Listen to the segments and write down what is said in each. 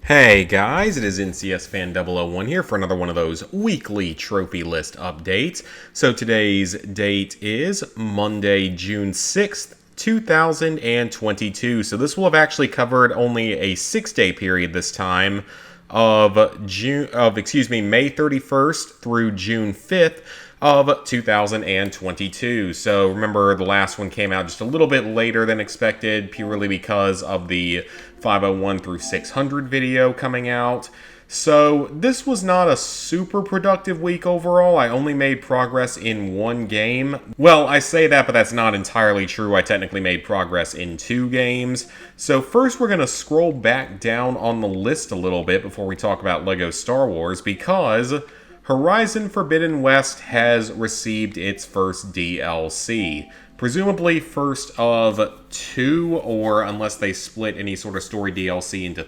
Hey guys, it is NCS Fan 001 here for another one of those weekly trophy list updates. So today's date is Monday, June 6th, 2022. So this will have actually covered only a 6-day period this time of May 31st through June 5th of 2022. So remember, the last one came out just a little bit later than expected, purely because of the 501 through 600 video coming out. So this was not a super productive week overall. I only made progress in one game. Well, I say that, but that's not entirely true. I technically made progress in 2 games. So first we're going to scroll back down on the list a little bit before we talk about LEGO Star Wars, because Horizon Forbidden West has received its first DLC. Presumably first of 2, or unless they split any sort of story DLC into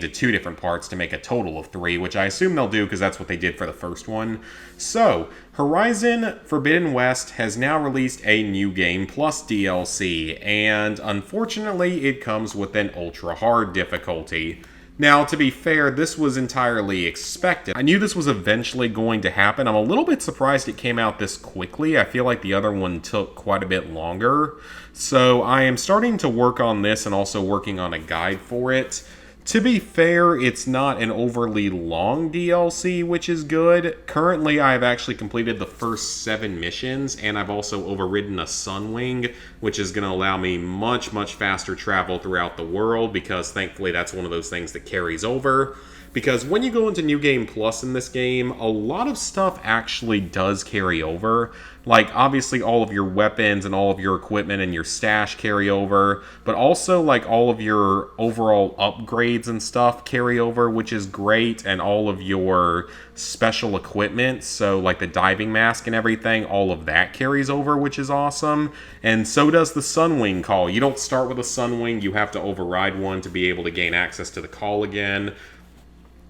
2 different parts to make a total of 3, which I assume they'll do because that's what they did for the first one. So, Horizon Forbidden West has now released a New Game Plus DLC, and unfortunately it comes with an ultra hard difficulty. Now, to be fair, this was entirely expected. I knew this was eventually going to happen. I'm a little bit surprised it came out this quickly. I feel like the other one took quite a bit longer. So I am starting to work on this and also working on a guide for it. To be fair, it's not an overly long DLC, which is good. Currently, I have actually completed the first 7 missions, and I've also overridden a Sunwing, which is going to allow me much faster travel throughout the world, because thankfully that's one of those things that carries over. Because when you go into New Game Plus in this game, a lot of stuff actually does carry over. Like, obviously all of your weapons and all of your equipment and your stash carry over, but also like all of your overall upgrades and stuff carry over, which is great, and all of your special equipment, so like the diving mask and everything, all of that carries over, which is awesome. And so does the Sunwing call. You don't start with a Sunwing, you have to override one to be able to gain access to the call again.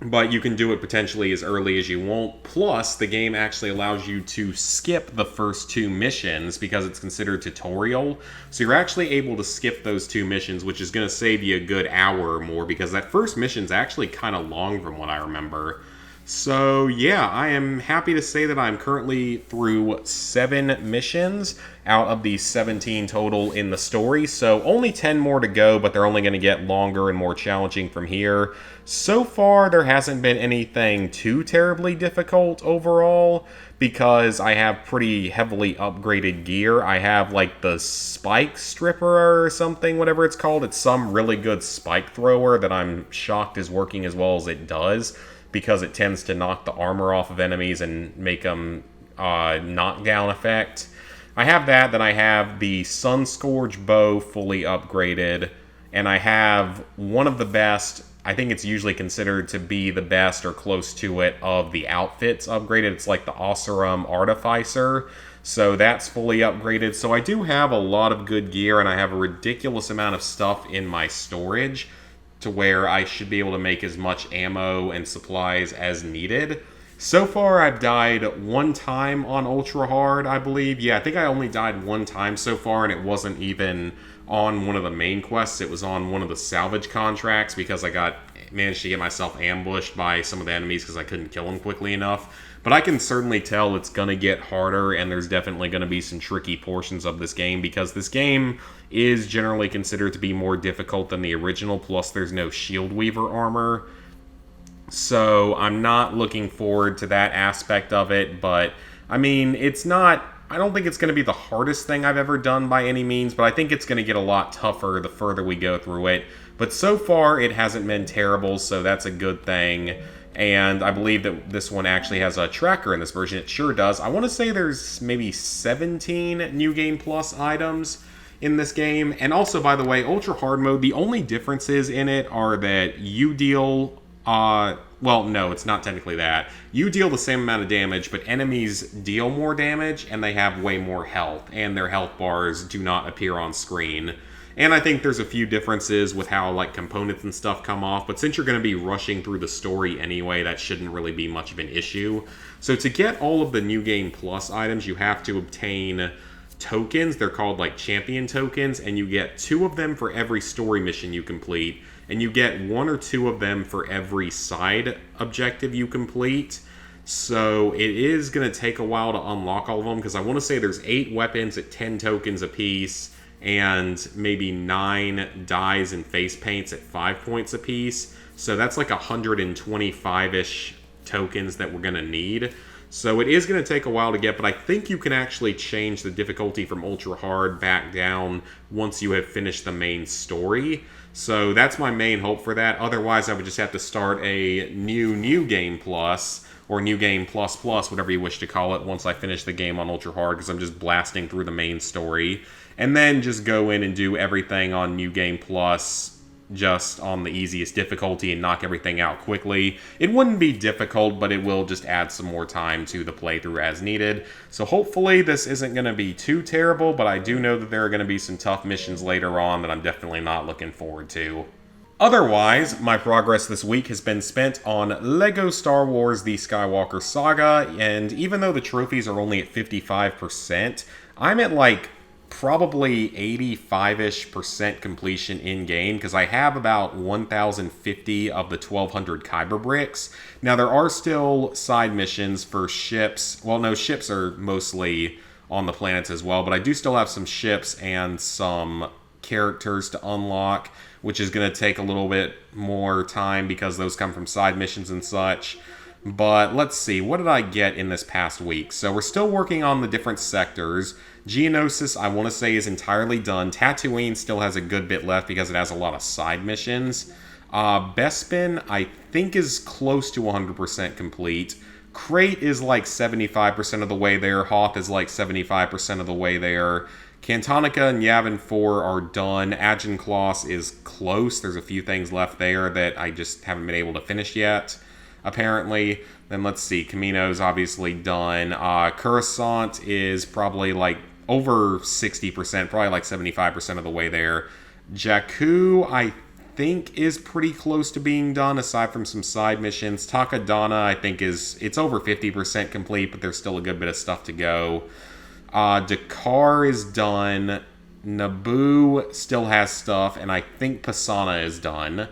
But you can do it potentially as early as you want. Plus, the game actually allows you to skip the first 2 missions because it's considered tutorial. So you're actually able to skip those 2 missions, which is going to save you a good hour or more, because that first mission's actually kind of long from what I remember. So yeah, I am happy to say that I'm currently through 7 missions out of the 17 total in the story. So only 10 more to go, but they're only going to get longer and more challenging from here. So far, there hasn't been anything too terribly difficult overall, because I have pretty heavily upgraded gear. I have like the spike stripper or something, whatever it's called. It's some really good spike thrower that I'm shocked is working as well as it does, because it tends to knock the armor off of enemies and make them knockdown effect. I have that, then I have the Sunscourge bow fully upgraded, and I have one of the best, I think it's usually considered to be the best or close to it, of the outfits upgraded. It's like the Oseram Artificer, so that's fully upgraded. So I do have a lot of good gear, and I have a ridiculous amount of stuff in my storage, to where I should be able to make as much ammo and supplies as needed. So far, I've died 1 time on Ultra Hard, I believe. Yeah, I think I only died 1 time so far, and it wasn't even on one of the main quests. It was on one of the salvage contracts, because I managed to get myself ambushed by some of the enemies because I couldn't kill them quickly enough. But I can certainly tell it's going to get harder, and there's definitely going to be some tricky portions of this game, because this game is generally considered to be more difficult than the original, plus there's no Shield Weaver armor. So I'm not looking forward to that aspect of it, but I mean, I don't think it's going to be the hardest thing I've ever done by any means, but I think it's going to get a lot tougher the further we go through it. But so far, it hasn't been terrible, so that's a good thing. And I believe that this one actually has a tracker in this version. It sure does. I want to say there's maybe 17 New Game Plus items in this game. And also, by the way, Ultra Hard Mode, the only differences in it are that you deal... well, no, it's not technically that. You deal the same amount of damage, but enemies deal more damage, and they have way more health, and their health bars do not appear on screen. And I think there's a few differences with how like components and stuff come off, but since you're going to be rushing through the story anyway, that shouldn't really be much of an issue. So to get all of the New Game Plus items, you have to obtain tokens. They're called like champion tokens, and you get 2 of them for every story mission you complete. and you get 1 or 2 of them for every side objective you complete. So it is going to take a while to unlock all of them, because I want to say there's 8 weapons at 10 tokens apiece, and maybe 9 dyes and face paints at 5 points apiece. So that's like 125-ish tokens that we're going to need. So it is going to take a while to get, but I think you can actually change the difficulty from ultra hard back down once you have finished the main story. So that's my main hope for that. Otherwise, I would just have to start a new game plus, or new game plus, whatever you wish to call it, once I finish the game on ultra hard, because I'm just blasting through the main story. And then just go in and do everything on new game plus just on the easiest difficulty and knock everything out quickly. It wouldn't be difficult, but it will just add some more time to the playthrough as needed. So hopefully this isn't going to be too terrible, but I do know that there are going to be some tough missions later on that I'm definitely not looking forward to. Otherwise, my progress this week has been spent on LEGO Star Wars The Skywalker Saga, and even though the trophies are only at 55%, I'm at like probably 85-ish% completion in-game, because I have about 1,050 of the 1,200 Kyber bricks. Now, there are still side missions for ships. Well, no, ships are mostly on the planets as well, but I do still have some ships and some characters to unlock, which is going to take a little bit more time because those come from side missions and such. But let's see, what did I get in this past week? So we're still working on the different sectors. Geonosis, I want to say, is entirely done. Tatooine still has a good bit left because it has a lot of side missions. Bespin, I think, is close to 100% complete. Crate is like 75% of the way there. Hoth is like 75% of the way there. Cantonica and Yavin 4 are done. Aginklaus is close. There's a few things left there that I just haven't been able to finish yet, apparently. Then let's see, Kamino's obviously done. Coruscant is probably like over 60%, probably like 75% of the way there. Jakku, I think, is pretty close to being done, aside from some side missions. Takodana, I think, it's over 50% complete, but there's still a good bit of stuff to go. Dakar is done. Naboo still has stuff, and I think Pisana is done.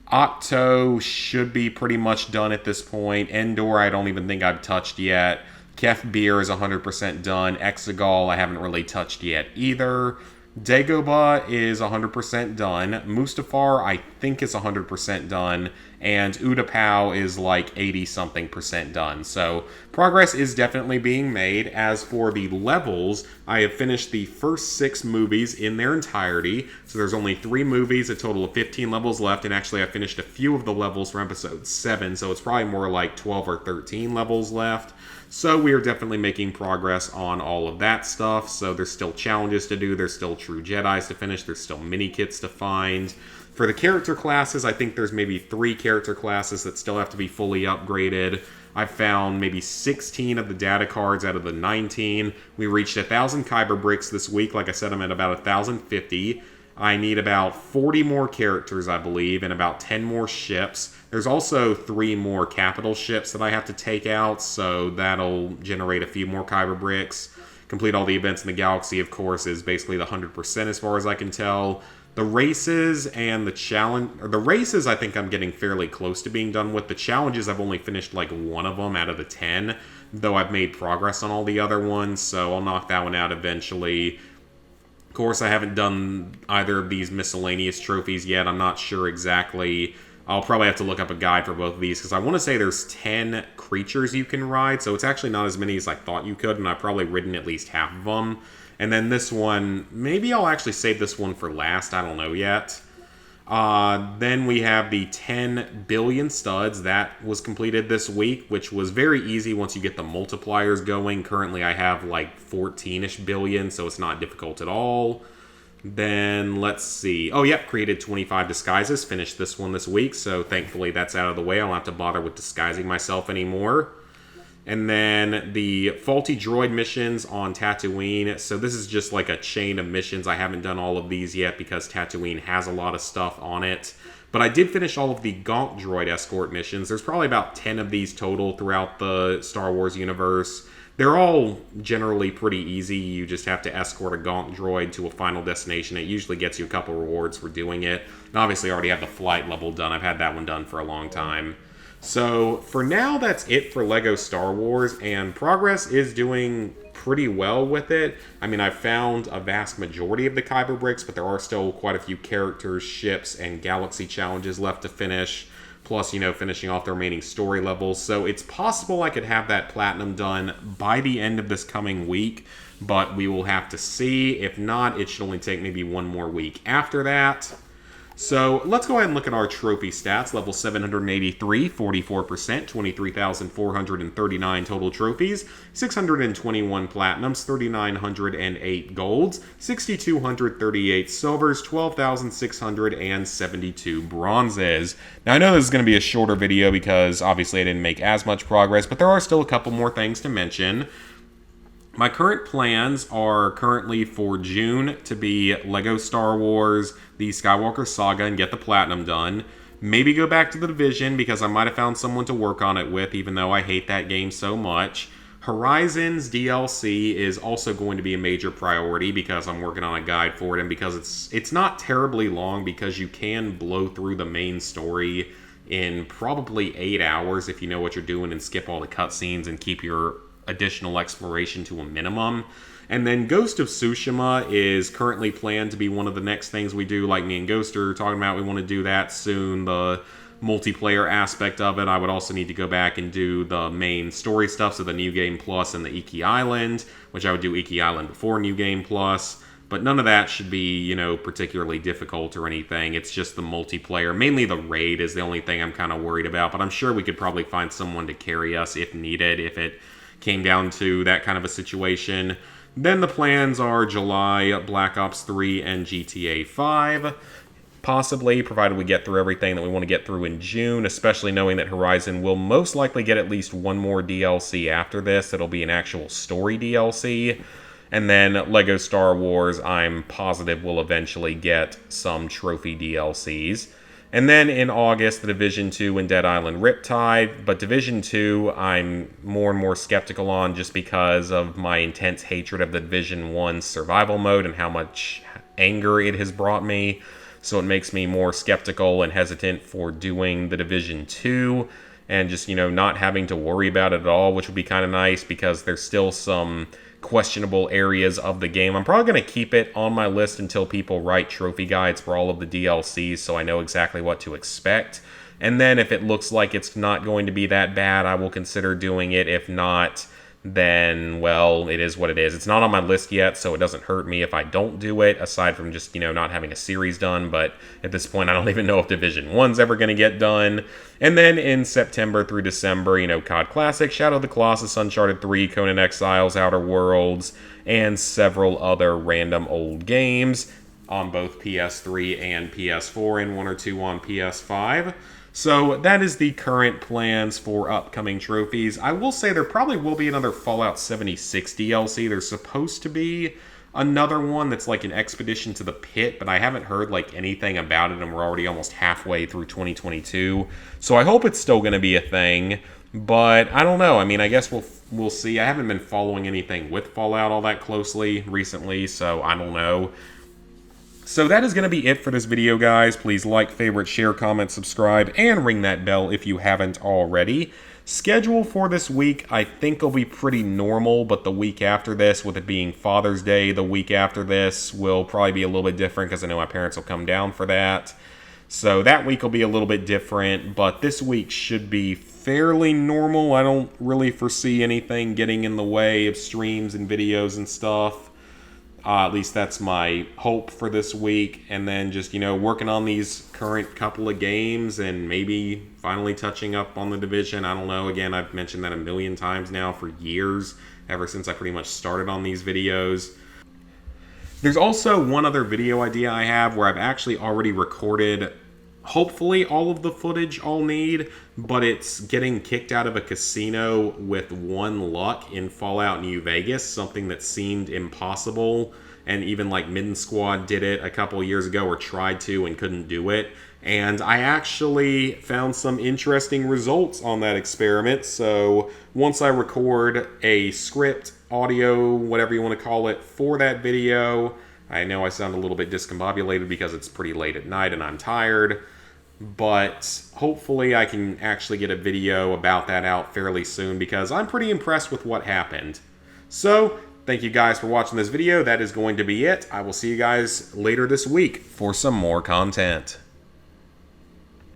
Octo should be pretty much done at this point. Endor, I don't even think I've touched yet. Kef Bir is 100% done. Exegol, I haven't really touched yet either. Dagobah is 100% done. Mustafar, I think, is 100% done. And Utapau is like 80-something% done. So progress is definitely being made. As for the levels, I have finished the first 6 movies in their entirety. So there's only 3 movies, a total of 15 levels left. And actually, I finished a few of the levels from episode 7. So it's probably more like 12 or 13 levels left. So we are definitely making progress on all of that stuff. So there's still challenges to do. There's still True Jedis to finish. There's still mini-kits to find. For the character classes, I think there's maybe 3 character classes that still have to be fully upgraded. I found maybe 16 of the data cards out of the 19. We reached 1,000 Kyber bricks this week. Like I said, I'm at about 1,050. I need about 40 more characters, I believe, and about 10 more ships. There's also 3 more capital ships that I have to take out, so that'll generate a few more Kyber bricks. Complete all the events in the galaxy, of course, is basically the 100% as far as I can tell. The races and the challenge... The races, I think I'm getting fairly close to being done with. The challenges, I've only finished like 1 of them out of the 10, though I've made progress on all the other ones, so I'll knock that one out eventually. Of course, I haven't done either of these miscellaneous trophies yet. I'm not sure exactly. I'll probably have to look up a guide for both of these, because I want to say there's 10 creatures you can ride, so it's actually not as many as I thought you could, and I've probably ridden at least half of them. And then this one, maybe I'll actually save this one for last, I don't know yet. Then we have the 10 billion studs. That was completed this week, which was very easy once you get the multipliers going. Currently I have like 14-ish billion, so it's not difficult at all. Then, let's see. Oh, yep, created 25 disguises. Finished this one this week, so thankfully that's out of the way. I don't have to bother with disguising myself anymore. And then the faulty droid missions on Tatooine. So this is just like a chain of missions. I haven't done all of these yet because Tatooine has a lot of stuff on it. But I did finish all of the Gonk droid escort missions. There's probably about 10 of these total throughout the Star Wars universe. They're all generally pretty easy. You just have to escort a Gonk droid to a final destination. It usually gets you a couple rewards for doing it. And obviously, I already have the flight level done. I've had that one done for a long time. So for now, that's it for LEGO Star Wars, and Progress is doing pretty well with it. I mean, I've found a vast majority of the Kyber bricks, but there are still quite a few characters, ships, and galaxy challenges left to finish. Plus, finishing off the remaining story levels. So it's possible I could have that platinum done by the end of this coming week, but we will have to see. If not, it should only take maybe one more week after that. So let's go ahead and look at our trophy stats. Level 783, 44%, 23,439 total trophies, 621 platinums, 3,908 golds, 6,238 silvers, 12,672 bronzes. Now I know this is going to be a shorter video because obviously I didn't make as much progress, but there are still a couple more things to mention. My current plans are currently for June to be LEGO Star Wars, the Skywalker Saga, and get the Platinum done. Maybe go back to the Division because I might have found someone to work on it with, even though I hate that game so much. Horizons DLC is also going to be a major priority because I'm working on a guide for it, and because it's not terribly long because you can blow through the main story in probably 8 hours if you know what you're doing and skip all the cutscenes and keep your additional exploration to a minimum. And then Ghost of Tsushima is currently planned to be one of the next things we do, like me and Ghost are talking about. We want to do that soon, the multiplayer aspect of it. I would also need to go back and do the main story stuff, so the New Game Plus and the Iki Island, which I would do Iki Island before New Game Plus. But none of that should be, particularly difficult or anything. It's just the multiplayer. Mainly the raid is the only thing I'm kind of worried about, but I'm sure we could probably find someone to carry us if needed, if it came down to that kind of a situation. Then the plans are July, Black Ops 3, and GTA 5. Possibly, provided we get through everything that we want to get through in June, especially knowing that Horizon will most likely get at least one more DLC after this. It'll be an actual story DLC. And then LEGO Star Wars, I'm positive will eventually get some trophy DLCs. And then in August, the Division 2 and Dead Island Riptide. But Division 2, I'm more and more skeptical on just because of my intense hatred of the Division 1 survival mode and how much anger it has brought me. So it makes me more skeptical and hesitant for doing the Division 2 and just, not having to worry about it at all, which would be kind of nice because there's still some questionable areas of the game. I'm probably going to keep it on my list until people write trophy guides for all of the DLCs so I know exactly what to expect. And then if it looks like it's not going to be that bad, I will consider doing it. If not, then, well, it is what it is. It's not on my list yet, so it doesn't hurt me if I don't do it, aside from just, not having a series done. But at this point, I don't even know if Division 1's ever going to get done. And then in September through December, COD Classic, Shadow of the Colossus, Uncharted 3, Conan Exiles, Outer Worlds, and several other random old games on both PS3 and PS4, and one or two on PS5. So that is the current plans for upcoming trophies. I will say there probably will be another Fallout 76 DLC. There's supposed to be another one that's like an Expedition to the Pit, but I haven't heard anything about it, and we're already almost halfway through 2022. So I hope it's still going to be a thing, but I don't know. I mean, I guess we'll see. I haven't been following anything with Fallout all that closely recently, so I don't know. So that is going to be it for this video, guys. Please like, favorite, share, comment, subscribe, and ring that bell if you haven't already. Schedule for this week, I think will be pretty normal, but the week after this, with it being Father's Day, the week after this will probably be a little bit different because I know my parents will come down for that. So that week will be a little bit different, but this week should be fairly normal. I don't really foresee anything getting in the way of streams and videos and stuff. At least that's my hope for this week. And then just, working on these current couple of games and maybe finally touching up on the Division. I don't know. Again, I've mentioned that a million times now for years, ever since I pretty much started on these videos. There's also one other video idea I have where I've actually already recorded hopefully all of the footage I'll need, but it's getting kicked out of a casino with one luck in Fallout New Vegas, something that seemed impossible, and even Midden Squad did it a couple years ago or tried to and couldn't do it, And I actually found some interesting results on that experiment. So once I record a script, audio, whatever you want to call it, for that video, I know I sound a little bit discombobulated because it's pretty late at night and I'm tired, but hopefully I can actually get a video about that out fairly soon because I'm pretty impressed with what happened. So, thank you guys for watching this video. That is going to be it. I will see you guys later this week for some more content.